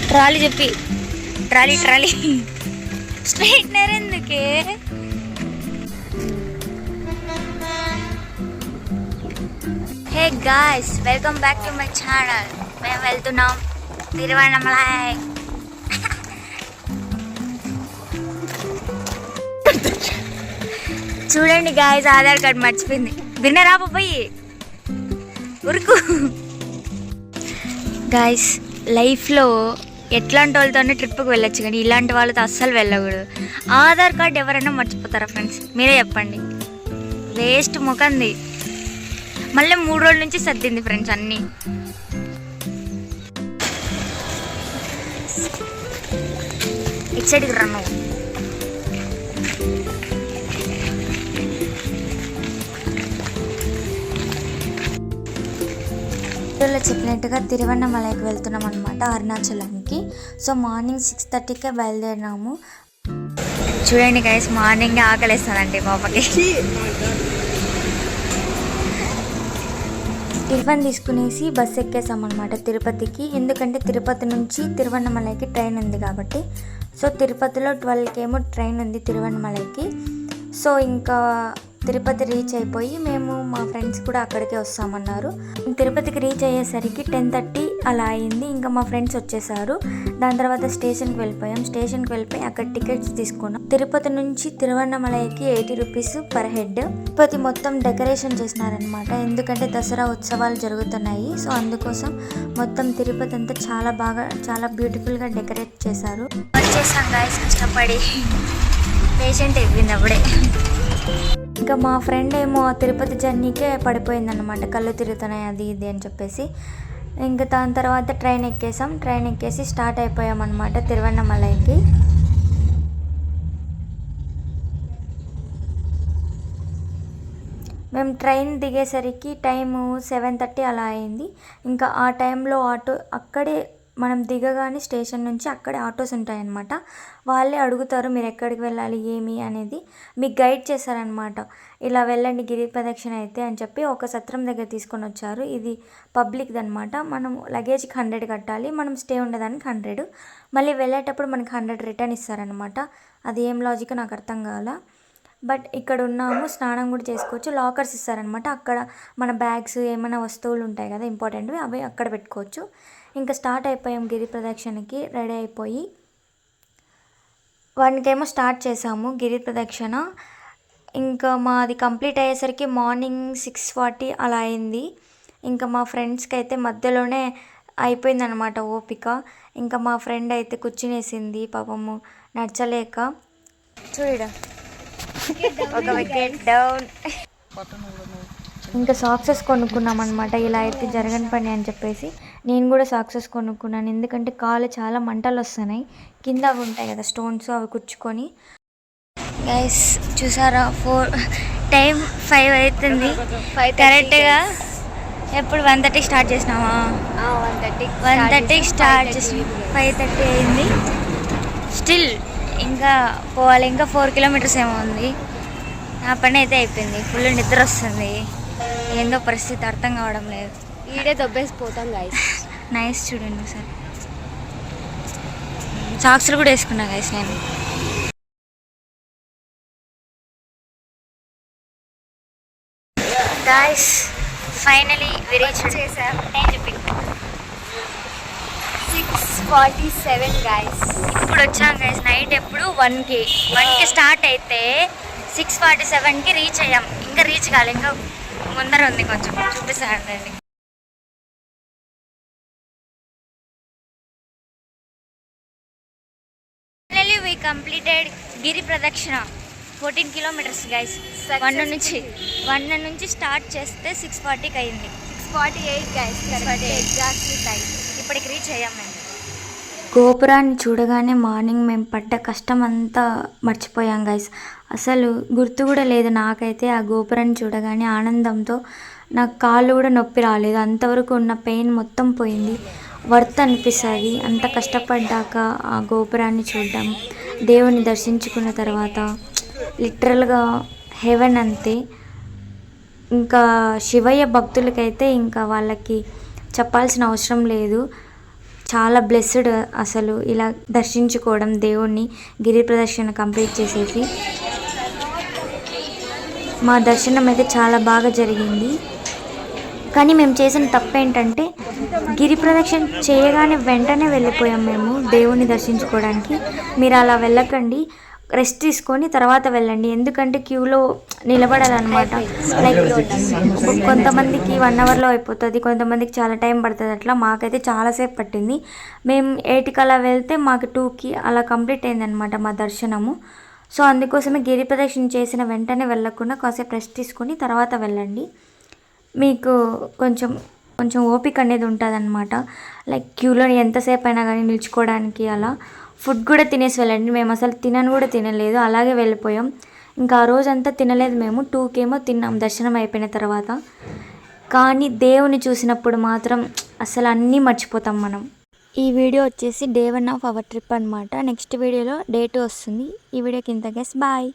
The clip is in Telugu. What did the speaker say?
ట్రాలీ చెప్పి ట్రాలీ స్ట్రైట్నర్ ఎందుకే? Hey guys, welcome back to my channel. మేము వెళ్తున్నాం తిరువన్నమలై. చూడండి గాయ్స్, ఆధార్ కార్డ్ మర్చిపోయింది. విన్నరా పోయి ఉరుకు. గాయ్స్, లైఫ్లో ఎట్లాంటి వాళ్ళతోనే ట్రిప్కి వెళ్ళొచ్చు, కానీ ఇలాంటి వాళ్ళతో అస్సలు వెళ్ళకూడదు. ఆధార్ కార్డ్ ఎవరైనా మర్చిపోతారా ఫ్రెండ్స్? మీరే చెప్పండి. వేస్ట్ ముఖంది. మళ్ళీ 3 రోజుల నుంచి సర్దింది ఫ్రెండ్స్ అన్నీ. ఇటు సైడ్కి రా నువ్వు. వీడియోలో చెప్పినట్టుగా తిరువన్నమలైకి వెళ్తున్నాం అనమాట, అరుణాచలంకి. So morning 6:30కే బయలుదేరినాము. చూడండి గైస్, మార్నింగ్ ఆకలిస్తుందండి పాపకి. టిఫిన్ తీసుకునేసి బస్ ఎక్కేసాం అనమాట తిరుపతికి. ఎందుకంటే తిరుపతి నుంచి తిరువన్నమలైకి ట్రైన్ ఉంది కాబట్టి. సో తిరుపతిలో 12కి ఏమో ట్రైన్ ఉంది తిరువన్నమలైకి. సో ఇంకా తిరుపతి రీచ్ అయిపోయి మేము మా ఫ్రెండ్స్ కూడా అక్కడికే వస్తామన్నారు. తిరుపతికి రీచ్ అయ్యేసరికి 10:30 అలా అయింది. ఇంకా మా ఫ్రెండ్స్ వచ్చేసారు. దాని తర్వాత స్టేషన్కి వెళ్ళిపోయాం. స్టేషన్కి వెళ్ళిపోయి అక్కడ టికెట్స్ తీసుకున్నాం. తిరుపతి నుంచి తిరువన్నమలైకి 80 రూపీస్ పర్ హెడ్. తిరుపతి మొత్తం డెకరేషన్ చేసినారనమాట, ఎందుకంటే దసరా ఉత్సవాలు జరుగుతున్నాయి. సో అందుకోసం మొత్తం తిరుపతి అంతా చాలా బ్యూటిఫుల్గా డెకరేట్ చేశారు. వచ్చేసాం గాయ్స్, కష్టపడి. పేషెంట్ అయిపోయింది అప్పుడే. ఇంకా మా ఫ్రెండ్ ఏమో తిరుపతి జర్నీకే పడిపోయిందన్నమాట, కళ్ళు తిరుగుతున్నాయి అది ఇది అని చెప్పేసి. ఇంకా దాని తర్వాత ట్రైన్ ఎక్కేసి స్టార్ట్ అయిపోయామన్నమాట తిరువన్నమలైకి. మేము ట్రైన్ దిగేసరికి టైము 7:30 అలా అయింది. ఇంకా ఆ టైంలో అక్కడే మనం దిగగానే స్టేషన్ నుంచి అక్కడే ఆటోస్ ఉంటాయన్నమాట. వాళ్ళే అడుగుతారు మీరు ఎక్కడికి వెళ్ళాలి ఏమి అనేది, మీకు గైడ్ చేశారనమాట. ఇలా వెళ్ళండి గిరి ప్రదక్షిణ అయితే అని చెప్పి ఒక సత్రం దగ్గర తీసుకొని వచ్చారు. ఇది పబ్లిక్ది అనమాట. మనం లగేజ్కి 100 కట్టాలి, మనం స్టే ఉండేదానికి 100. మళ్ళీ వెళ్ళేటప్పుడు మనకి 100 రిటర్న్ ఇస్తారనమాట. అది ఏం లాజిక్ నాకు అర్థం కాల. బట్ ఇక్కడ ఉన్నాము, స్నానం కూడా చేసుకోవచ్చు. లాకర్స్ ఇస్తారనమాట. అక్కడ మన బ్యాగ్స్ ఏమైనా వస్తువులు ఉంటాయి కదా ఇంపార్టెంట్వి, అవి అక్కడ పెట్టుకోవచ్చు. ఇంకా స్టార్ట్ అయిపోయాం గిరి ప్రదక్షిణకి. రెడీ అయిపోయి 1కేమో స్టార్ట్ చేసాము గిరి ప్రదక్షిణ. ఇంకా మాది కంప్లీట్ అయ్యేసరికి మార్నింగ్ 6:40 అలా అయింది. ఇంకా మా ఫ్రెండ్స్కి అయితే మధ్యలోనే అయిపోయిందనమాట ఓపిక. ఇంకా మా ఫ్రెండ్ అయితే కూర్చునేసింది పాపము, నడచలేక. చూడ ఒక వికెట్ డౌన్. ఇంకా సాక్సెస్ కొనుక్కున్నాం అనమాట. ఇలా అయితే జరగని పని అని చెప్పేసి నేను కూడా సాక్సెస్ కొనుక్కున్నాను. ఎందుకంటే కాళ్ళు చాలా మంటలు వస్తున్నాయి, కింద అవి ఉంటాయి కదా స్టోన్స్, అవి కూర్చుకొని. గైస్ చూసారా, టైం 5 అవుతుంది కరెక్ట్గా. ఎప్పుడు 1:30 స్టార్ట్ చేసినామా? 1:30 స్టార్ట్ చేసి 5:30 అయింది. స్టిల్ ఇంకా పోవాలి, ఇంకా 4 కిలోమీటర్స్ ఏమో ఉంది. నా పని అయితే అయిపోయింది. ఫుల్ నిద్ర వస్తుంది, ఏందో పరిస్థితి అర్థం కావడం లేదు. ఈడే దొబ్బేసిపోతాం గైస్. నైస్, చూడండి సార్. సాక్స్లు కూడా వేసుకున్నా గైస్ నేను. గైస్ ఫైనలీ రీచ్ చేసాం. నేను చెప్పి 6:47 గైస్. ఇప్పుడు వచ్చాం గైస్. నైట్ ఎప్పుడు 1కి స్టార్ట్ అయితే 6:47కి రీచ్ అయ్యాం. ఇంకా రీచ్ కాలే, ఇంకా ముందర ఉంది కొంచెం, చూపిస్తానండి. ఫైనల్లీ వి కంప్లీటెడ్ గిరి ప్రదక్షిణ 14 కిలోమీటర్స్ గైస్. 1 నుంచి స్టార్ట్ చేస్తే 6:40కి అయింది. 6:48 గైస్, ఎగ్జాక్ట్లీ టైం. ఇప్పటికి రీచ్ అయ్యాం మేము. గోపురాన్ని చూడగానే మార్నింగ్ మేము పడ్డ కష్టం అంతా మర్చిపోయాం గైస్. అసలు గుర్తు కూడా లేదు నాకైతే. ఆ గోపురాన్ని చూడగానే ఆనందంతో నాకు కాళ్ళు కూడా నొప్పి రాలేదు. అంతవరకు ఉన్న పెయిన్ మొత్తం పోయింది. వర్త్ అనిపిస్తుంది అంత కష్టపడ్డాక ఆ గోపురాన్ని చూడడం. దేవుని దర్శించుకున్న తర్వాత లిటరల్గా హెవెన్ అంతే. ఇంకా శివయ్య భక్తులకైతే ఇంకా వాళ్ళకి చెప్పాల్సిన అవసరం లేదు. చాలా బ్లెస్డ్ అసలు ఇలా దర్శించుకోవడం దేవుణ్ణి, గిరి ప్రదక్షిణ కంప్లీట్ చేసేసి. మా దర్శనం అయితే చాలా బాగా జరిగింది. కానీ మేము చేసిన తప్పు ఏంటంటే గిరి ప్రదక్షిణ చేయగానే వెంటనే వెళ్ళిపోయాం మేము దేవుణ్ణి దర్శించుకోవడానికి. మీరు అలా వెళ్ళకండి, రెస్ట్ తీసుకొని తర్వాత వెళ్ళండి. ఎందుకంటే క్యూలో నిలబడాలన్నమాట. లైక్ కొంతమందికి 1 అవర్లో అయిపోతుంది, కొంతమందికి చాలా టైం పడుతుంది. అట్లా మాకైతే చాలాసేపు పట్టింది. మేము 8కి అలా వెళ్తే మాకు 2కి అలా కంప్లీట్ అయిందనమాట మా దర్శనము. సో అందుకోసమే గిరి ప్రదక్షిణ చేసిన వెంటనే వెళ్ళకుండా కాసేపు రెస్ట్ తీసుకొని తర్వాత వెళ్ళండి. మీకు కొంచెం ఓపిక అనేది ఉంటుందన్నమాట. లైక్ క్యూలో ఎంతసేపు అయినా కానీ నిల్చుకోవడానికి. అలా ఫుడ్ కూడా తినేసి వెళ్ళండి. మేము అసలు కూడా తినలేదు, అలాగే వెళ్ళిపోయాం. ఇంకా ఆ రోజంతా తినలేదు మేము. 2కేమో తిన్నాం దర్శనం అయిపోయిన తర్వాత. కానీ దేవుని చూసినప్పుడు మాత్రం అసలు అన్నీ మర్చిపోతాం మనం. ఈ వీడియో వచ్చేసి డే 1 ఆఫ్ అవర్ ట్రిప్ అనమాట. నెక్స్ట్ వీడియోలో డే 2 వస్తుంది. ఈ వీడియోకి ఇంత గెస్ బాయ్.